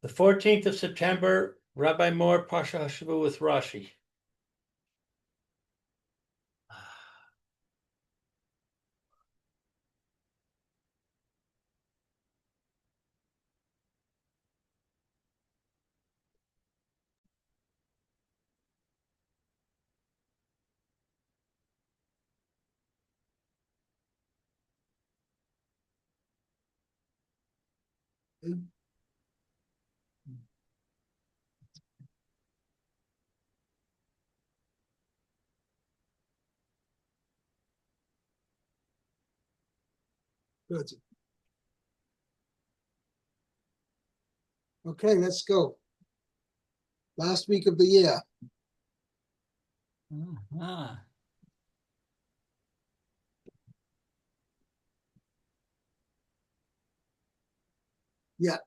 The 14th of September, Rabbi Moore, Parsha Hashavua with Rashi. Good. Okay, let's go. Last week of the year. Yeah.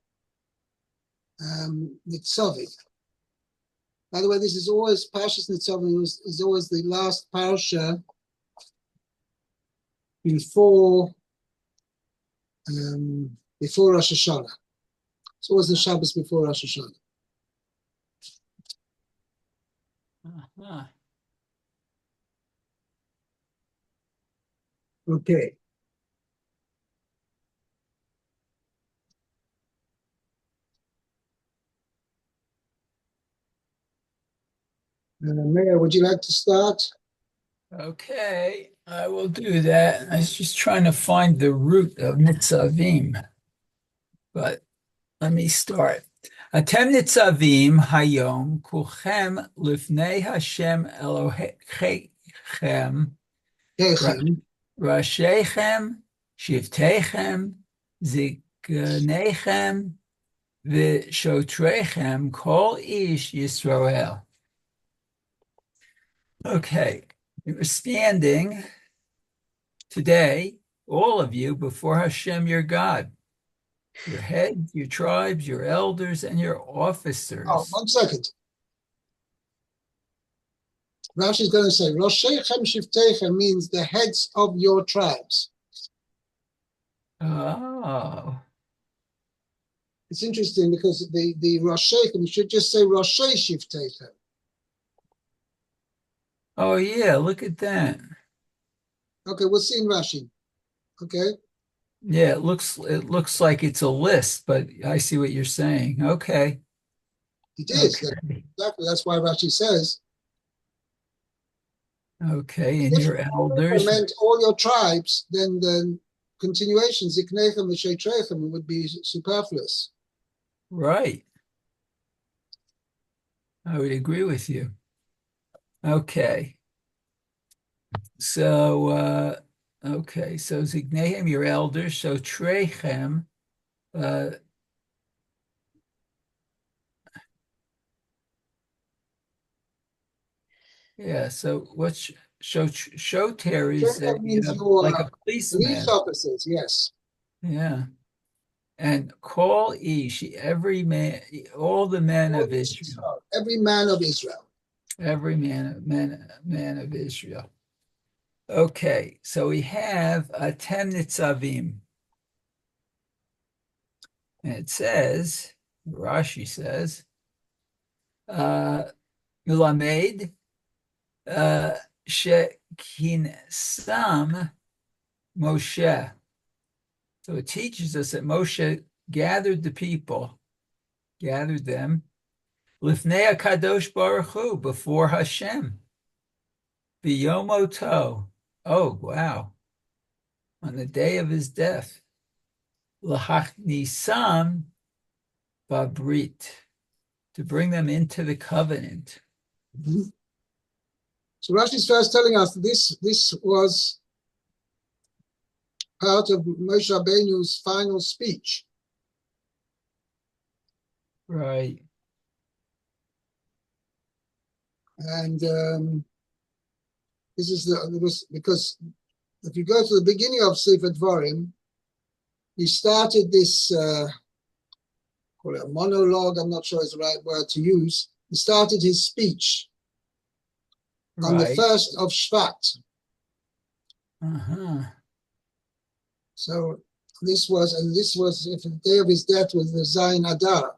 Nitzavim. By the way, this is always Parsha's Nitzavim is always the last Parsha before Rosh Hashanah. It's always the Shabbos before Rosh Hashanah. Okay. Mayor, would you like to start? Okay, I will do that. I was just trying to find the root of Nitzavim, but let me start. Atem Nitzavim Hayom Kulchem Lifnei Hashem Elohechem Rashechem Shivtechem Ziknechem V'Shotrechem Kol Ish Yisrael. Okay, you're standing today, all of you, before Hashem, your God, your heads, your tribes, your elders, and your officers. Oh, 1 second. Rashi is going to say, Roshechem Shiftechem means the heads of your tribes. Oh. It's interesting because the Roshechem should just say Roshei Shiftechem. Oh, yeah, look at that. Okay, we'll see in Rashi. Okay. Yeah, it looks like it's a list, but I see what you're saying. Okay. It is. Okay. Exactly. That's why Rashi says. Okay, and your elders. Meant all your tribes, then the continuation, Ziknechem v'Sheitrechem, would be superfluous. Right. I would agree with you. Okay. So, okay, so Zignehem, your elders, so Trechem, yeah, so what's Shoter is like a policeman. Police officers, yes. Yeah. And call Ish, every man, all the men of Israel. Every man of Israel. Every man of Israel. Okay, so we have Atem Nitzavim. And it says, Rashi says, Milamed Shekinsam Moshe. So it teaches us that Moshe gathered the people, gathered them, Lifnei HaKadosh Baruch Hu, before Hashem. Biyomoto. Oh, wow. On the day of his death. L'hachnisam babrit. To bring them into the covenant. Mm-hmm. So Rashi is first telling us that this was part of Moshe Rabbeinu's final speech. Right. And this is because if you go to the beginning of Sefer Dvarim, he started this call it a monologue. I'm not sure it's the right word to use. He started his speech on the 1st of Shvat. So this was if the day of his death was the Zayin Adar.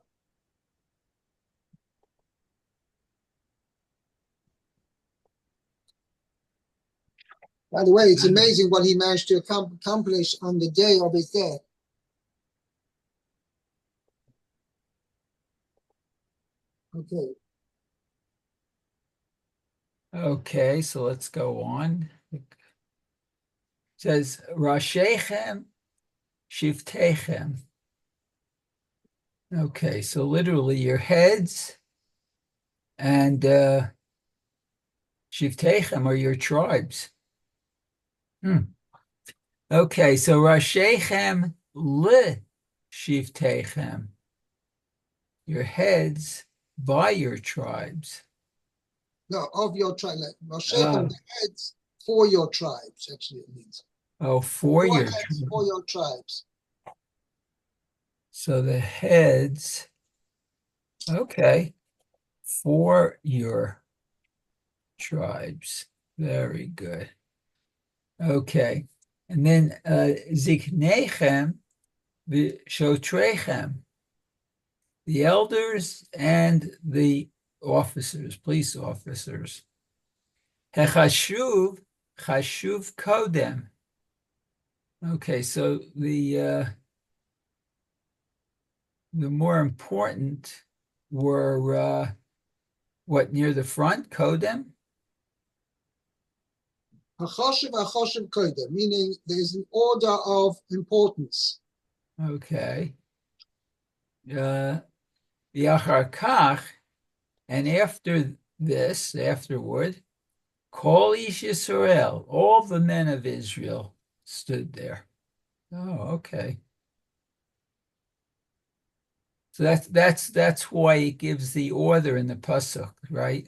By the way, it's amazing what he managed to accomplish on the day of his death. Okay. Okay, so let's go on. It says Rashechem Shiftechem. Okay, so literally your heads and Shiftechem are your tribes. Okay, so Rashechem Le Shiftechem. Your heads by your tribes. No, of your tribe. Like, Rashechem, the heads for your tribes, actually, it means. Oh, for your heads for your tribes. So the heads, okay, for your tribes. Very good. Okay. And then Ziknechem v'shotrechem, the elders and the officers, police officers. Hechashuv, chashuv kodem. Okay, so the more important were what, near the front, kodem? Hachoshev kodem, meaning there's an order of importance. Okay. Yachar kach, and after this, afterward, Kol Ish Yisrael, all the men of Israel stood there. Oh, okay. So that's why it gives the order in the pasuk, right?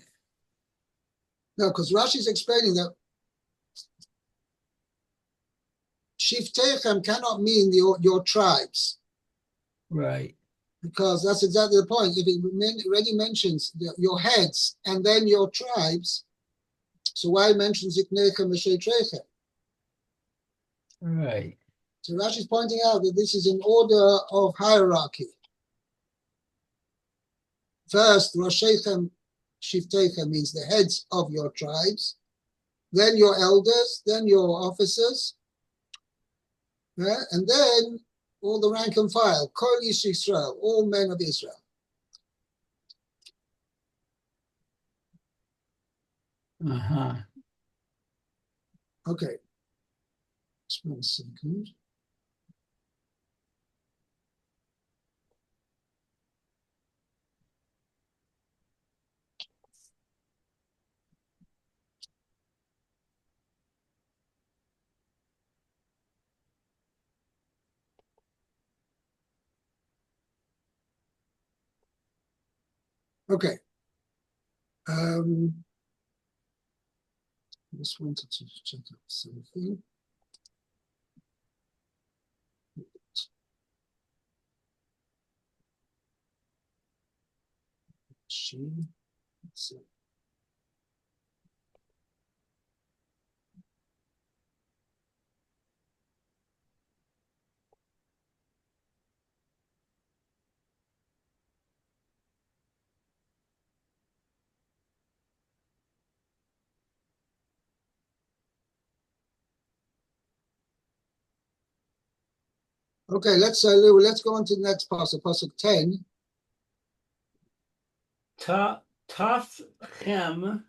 No, because Rashi is explaining that Shiftechem cannot mean your tribes. Right. Because that's exactly the point. If it already mentions your heads and then your tribes, so why mention Ziknechem v'Sheitrechem? Right. So Rashi is pointing out that this is an order of hierarchy. First, Roshechem Shiftechem means the heads of your tribes, then your elders, then your officers, and then all the rank and file, Kol Ish Yisrael, all men of Israel. Uh-huh. Okay. Just 1 second. Okay. Just wanted to check out something. Okay, let's go on to the next pasuk, pasuk 10. Tafchem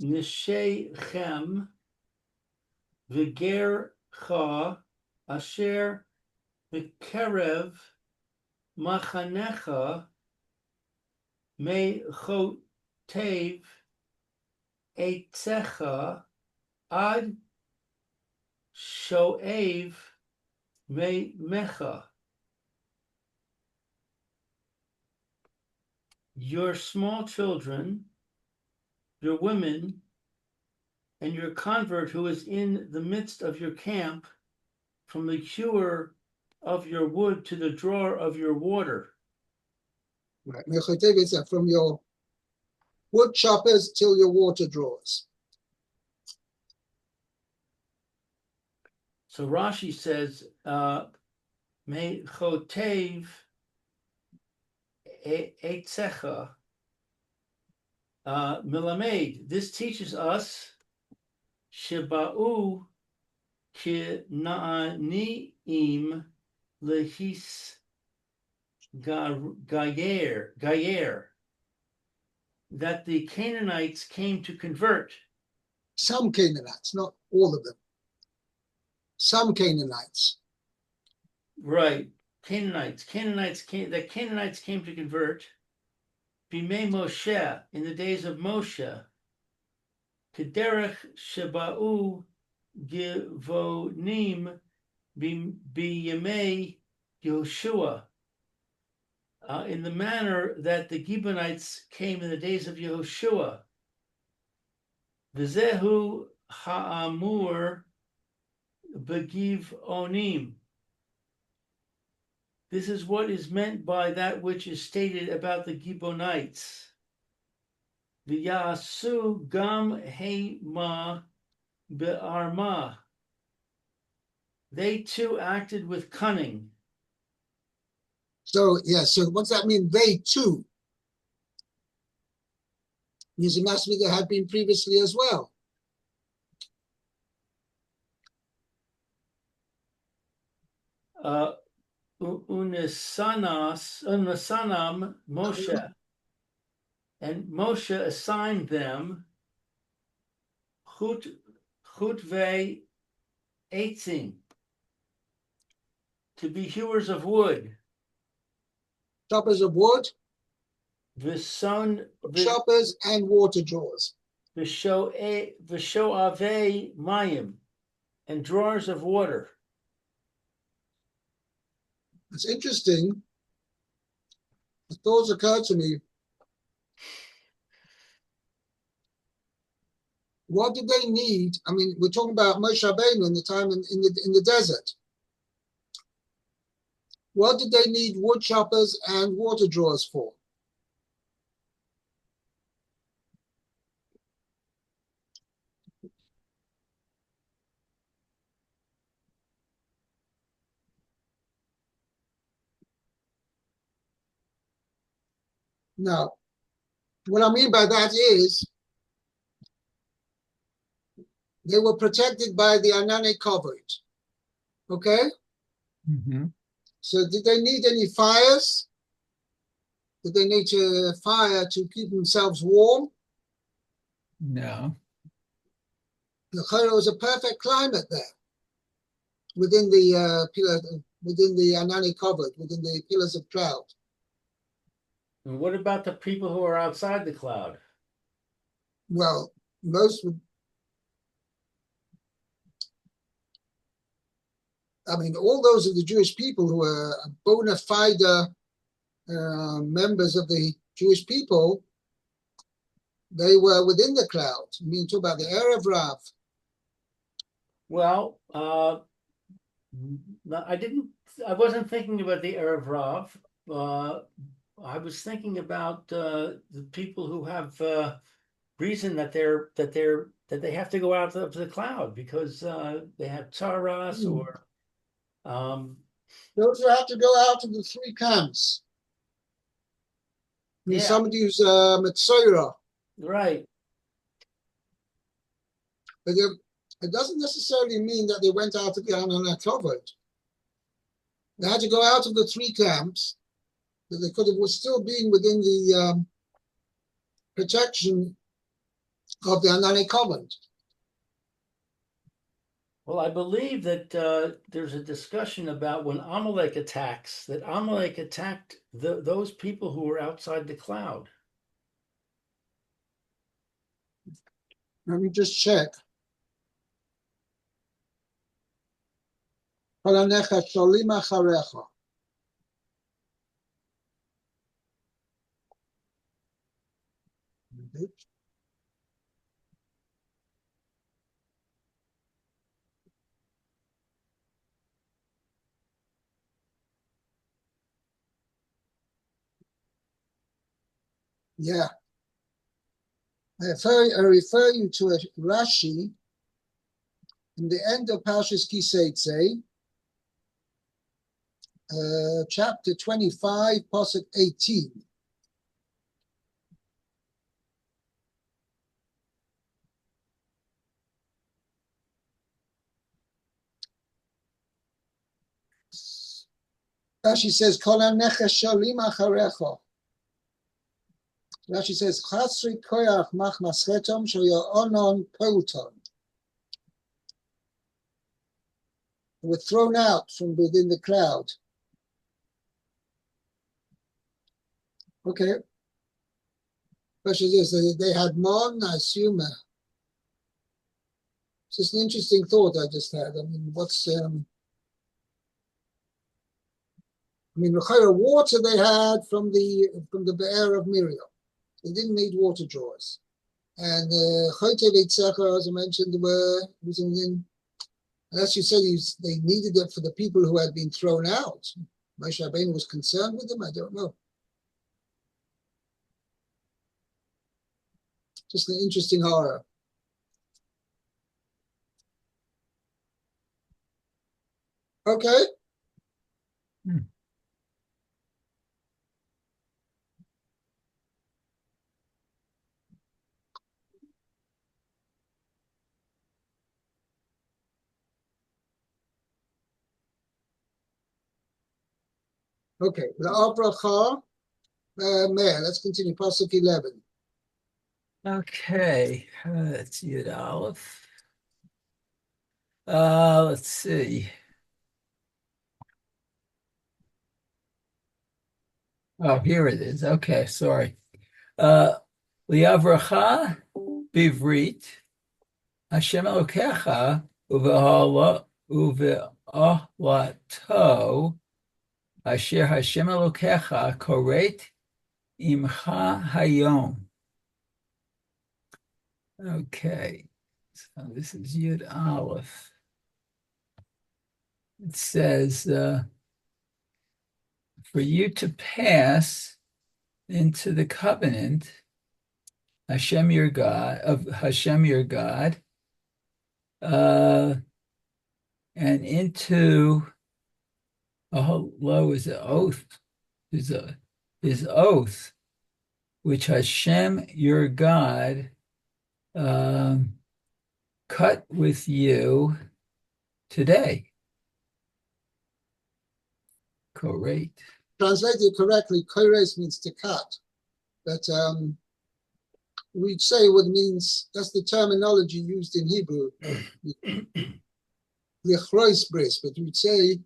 Nishechem V'gercha Asher V'kerev Machanecha Mechotev Eitzecha Ad Shoev Mecha. Your small children, your women, and your convert who is in the midst of your camp, from the hewer of your wood to the drawer of your water. Right, from your wood choppers till your water drawers. So Rashi says, Mechotev Eitzecha. Milamed. This teaches us Sheba'u ki na'aniim lehis gayer, that the Canaanites came to convert. Some Canaanites, not all of them. Some Canaanites. Right. Canaanites came to convert. Bimei Moshe, in the days of Moshe. Kederech Sheba'u Givonim Biyemei Yehoshua. In the manner that the Gibeonites came in the days of Yehoshua. V'zehu ha'amur begiv onim. This is what is meant by that which is stated about the Gibeonites. V'yasu gam heima be'arma. They too acted with cunning. So, yeah, so what's that mean? They too. Means it must be there had been previously as well. Unisanam Moshe. And Moshe assigned them chutvei eitzim, to be hewers of wood. Choppers of wood, V'son choppers and water drawers. v'shoavei mayim, and drawers of water. It's interesting. The thoughts occurred to me. What did they need? I mean, we're talking about Moshe Rabbeinu in the time in the desert. What did they need wood choppers and water drawers for? Now, what I mean by that is they were protected by the Anane covered. Okay? Mm-hmm. So did they need any fires? Did they need to fire to keep themselves warm? No. The Chayra was a perfect climate there, within the within the Anani covered, within the pillars of cloud. And what about the people who are outside the cloud? Well, most would. I mean, all those are the Jewish people who are bona fide members of the Jewish people. They were within the cloud. I mean, talk about the Erev Rav. Well, I wasn't thinking about the Erev Rav. I was thinking about the people who have reason that they have to go out of the cloud because they have tzaras or Those who have to go out of the three camps. I mean, yeah, somebody who's Metzora. right. But it doesn't necessarily mean that they went out of the Anana covered. They had to go out of the three camps, but they could have was still being within the protection of the Anani covenant. Well, I believe that there's a discussion about when Amalek attacks, that Amalek attacked those people who were outside the cloud. Let me just check. Palanecha sholim acharecha. Yeah. I refer you to a Rashi in the end of Parshas Kiseitze, chapter 25, pasuk 18. Rashi says, Kol haneches shalim acharecha. Rashi says, Chasri koyach mach maschetom shoya onon pouton. They were thrown out from within the cloud. Okay. Question is, they had mon, I assume. It's just an interesting thought I just had. I mean, the water they had from the Be'er of Miriam. They didn't need water drawers. And Chotev Eitzecha, as I mentioned, as you said, they needed it for the people who had been thrown out. Moshe Rabbeinu was concerned with them? I don't know. Just an interesting horror. Okay. Okay. The Abracha, Meir. Let's continue. Pasuk 11. Okay, let's see it, Aleph. Let's see. Oh, here it is. Okay, sorry. Liavracha bivrit Hashem Elokecha uve'ahlato asher Hashem Elokecha koret imcha hayom. Okay, so this is Yud Aleph. It says, for you to pass into the covenant, Hashem your God, and into is an oath, is oath, which Hashem your God cut with you today. Great. Translated correctly, kores means to cut. But we'd say what it means, that's the terminology used in Hebrew. Lichrois bris, but we'd say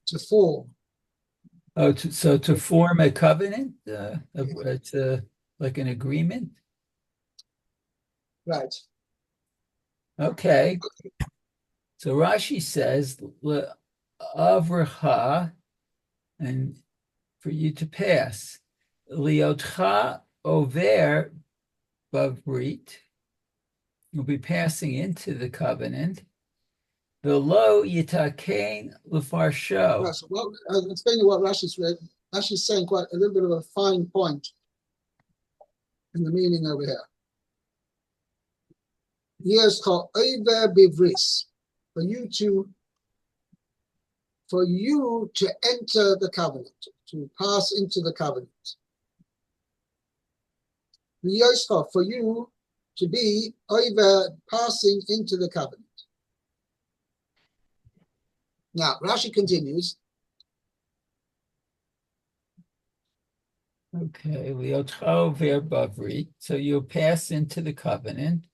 to form. Oh, so to form a covenant? It's like an agreement? Right. Okay. So Rashi says, Avracha, and for you to pass. Liotcha over bavrit, you'll be passing into the covenant. Velo yitakein lefarsho. Right, so I'll explain you what Rashi's read. Rashi's saying quite a little bit of a fine point in the meaning over here. Here it's called over bivris, for you to enter the covenant, to pass into the covenant. For you to be over passing into the covenant. Now, Rashi continues. Okay, liotcha over bavrit, so you'll pass into the covenant.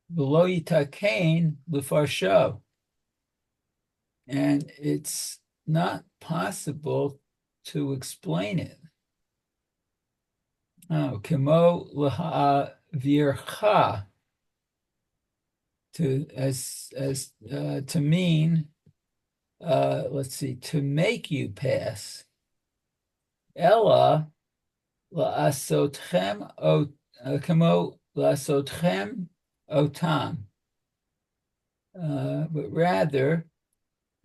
Velo yitakein lefarsho. And it's not possible to explain it. Oh, kemo laha'vircha, to mean, let's see, to make you pass. Ella la'asotchem kemo la'asotchem otam. But rather,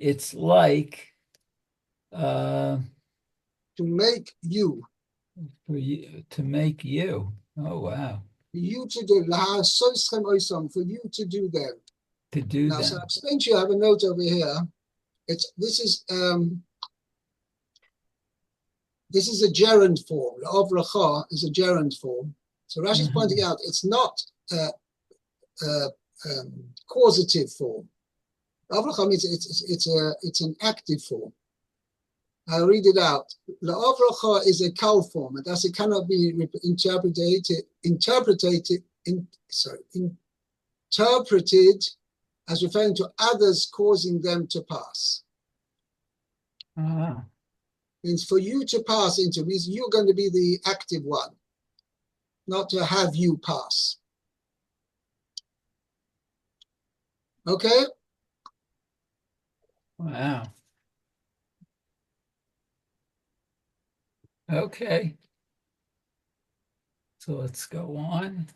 it's like To make you. For you, to make you. Oh, wow. For you to do. For you to do them. To do now, them. So I've explained to you, I have a note over here. This is a gerund form. The Avracha is a gerund form. So Rashi's pointing out it's not causative form. Avracha means it's an active form. I'll read it out. La'avracha is a kal form, and thus it cannot be interpreted as referring to others causing them to pass. Ah, Means for you to pass into, means you're going to be the active one, not to have you pass. Okay? wow. Okay. So let's go on.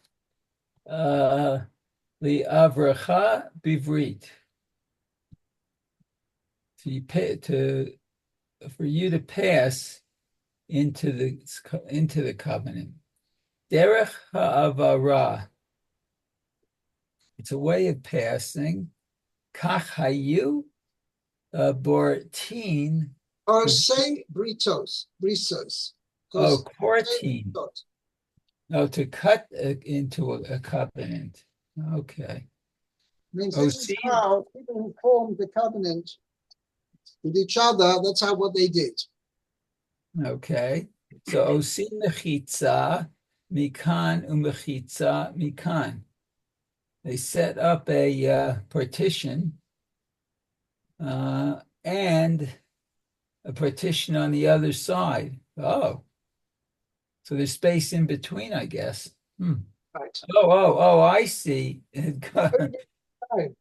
The avracha bivrit. For you to pass into the covenant. Derech ha'avara. It's a way of passing. Kach hayu bortin. Or say brisos. Oh, quartine. Oh, to cut into a covenant. Okay. Means this is how people who formed the covenant with each other, that's how what they did. Okay. So osim mechitza mikan umechitza mikan. They set up a partition and a partition on the other side. Oh, so there's space in between, I guess. Right. Oh, I see. Right.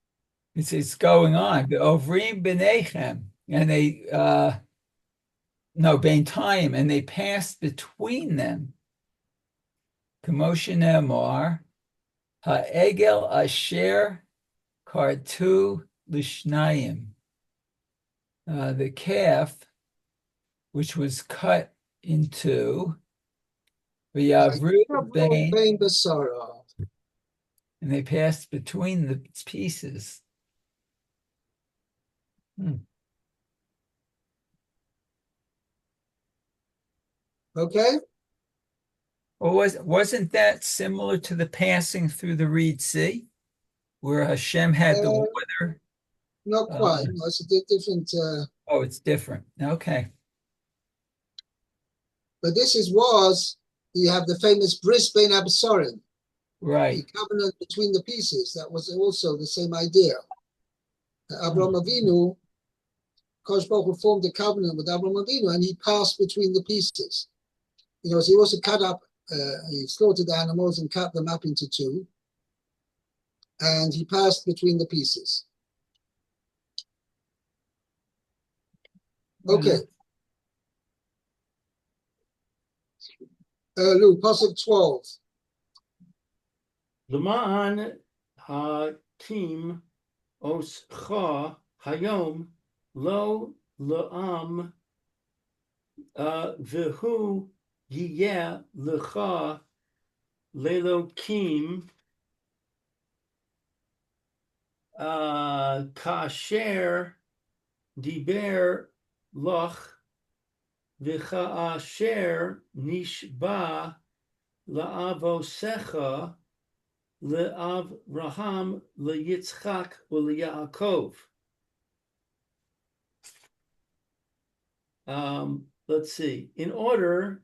It's going on. The Ovrim B'nechem, and they no B'ntayim, and they passed between them. Kamoshe Ne'emar, Ha'egel Asher Kartu Lishnayim. The calf, which was cut into V'yavru Bein, and they passed between the pieces. Okay. Well, wasn't that similar to the passing through the Reed Sea, where Hashem had the water? Not quite. No, it's a different. Oh, it's different. Okay. But this was you have the famous Bris Bein Absarim, Right. the covenant between the pieces. That was also the same idea. Abraham Avinu, Kosh Baruch Hu formed a covenant with Abraham Avinu, and he passed between the pieces. So he also cut up. He slaughtered the animals and cut them up into two, and he passed between the pieces. Okay. Luke, Pasuk 12. L'ma'an hakim oscha hayom lo la'am v'hu yiyeh l'cha lelokim kasher diber loch v'cha'asher nishba la'avosecha le'avraham le'yitzchak u'le'yaakov. Let's see. In order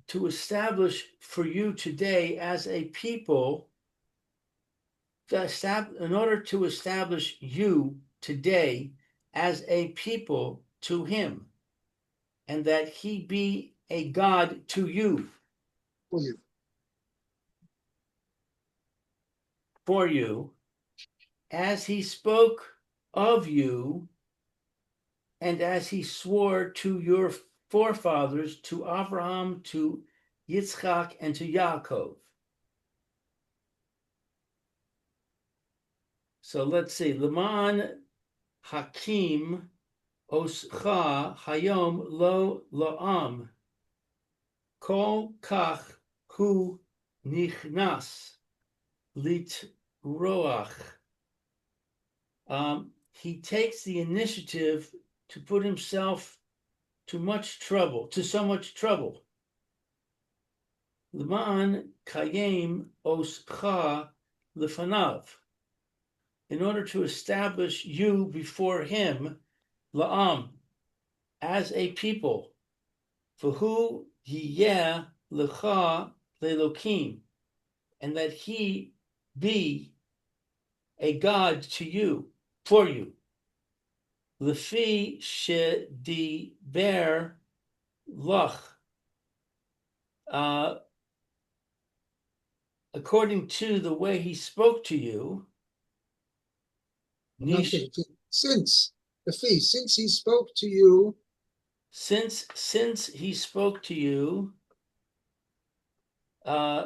to establish for you today as a people, in order to establish you today as a people to him, and that he be a God to you. For you, as he spoke of you, and as he swore to your forefathers, to Abraham, to Yitzchak, and to Yaakov. So let's see. Leman Hakim Oscha Hayom Lo Lo'am Kol Kach Hu Nichnas Lit Roach. He takes the initiative to put himself to so much trouble. Leman Kayem Oscha Lefanav. In order to establish you before him, La'am, as a people. V'hu yiyeh lecha lelokim, and that he be a God to you, for you. Lefi shediber lach, according to the way he spoke to you. Okay. Since he spoke to you, Since he spoke to you, Shenishba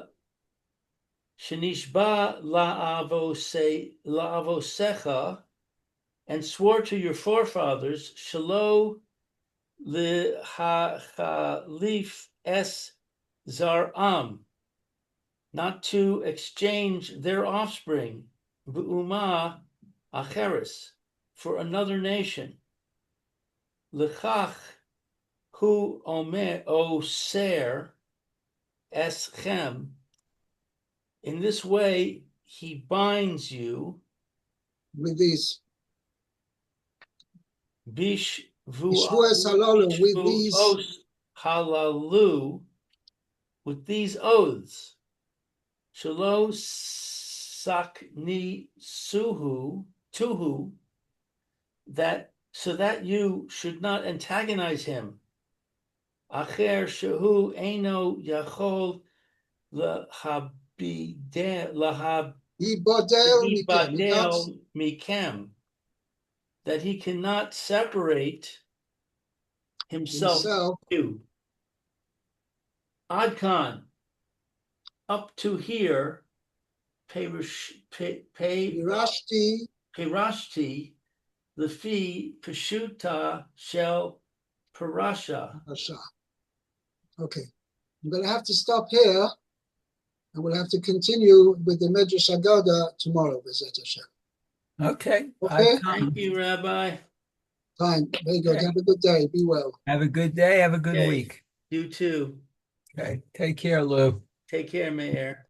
la'avosecha, and swore to your forefathers, Shalo lehachalif es zar'am, not to exchange their offspring, V'uma acheres, for another nation. Lechach hu oser eschem. In this way, he binds you. with these Bish Ishvuas halalu, with these halalu, with these oaths. Shalo sakni tuhu, that so that you should not antagonize him. Acher shehu eino yachol ibadel mikem, that he cannot separate himself from you. Adkan, up to here, Pirashti, the fee Peshuta shel Parasha. Okay, I'm going to have to stop here, and we'll have to continue with the Medrash Haggadah tomorrow, B'ezrat Hashem. Okay. Okay. Thank you, Rabbi. Fine. Very good. Okay. Have a good day. Be well. Have a good day. Have a good Okay. week. You too. Okay. Take care, Lou. Take care, Mayor.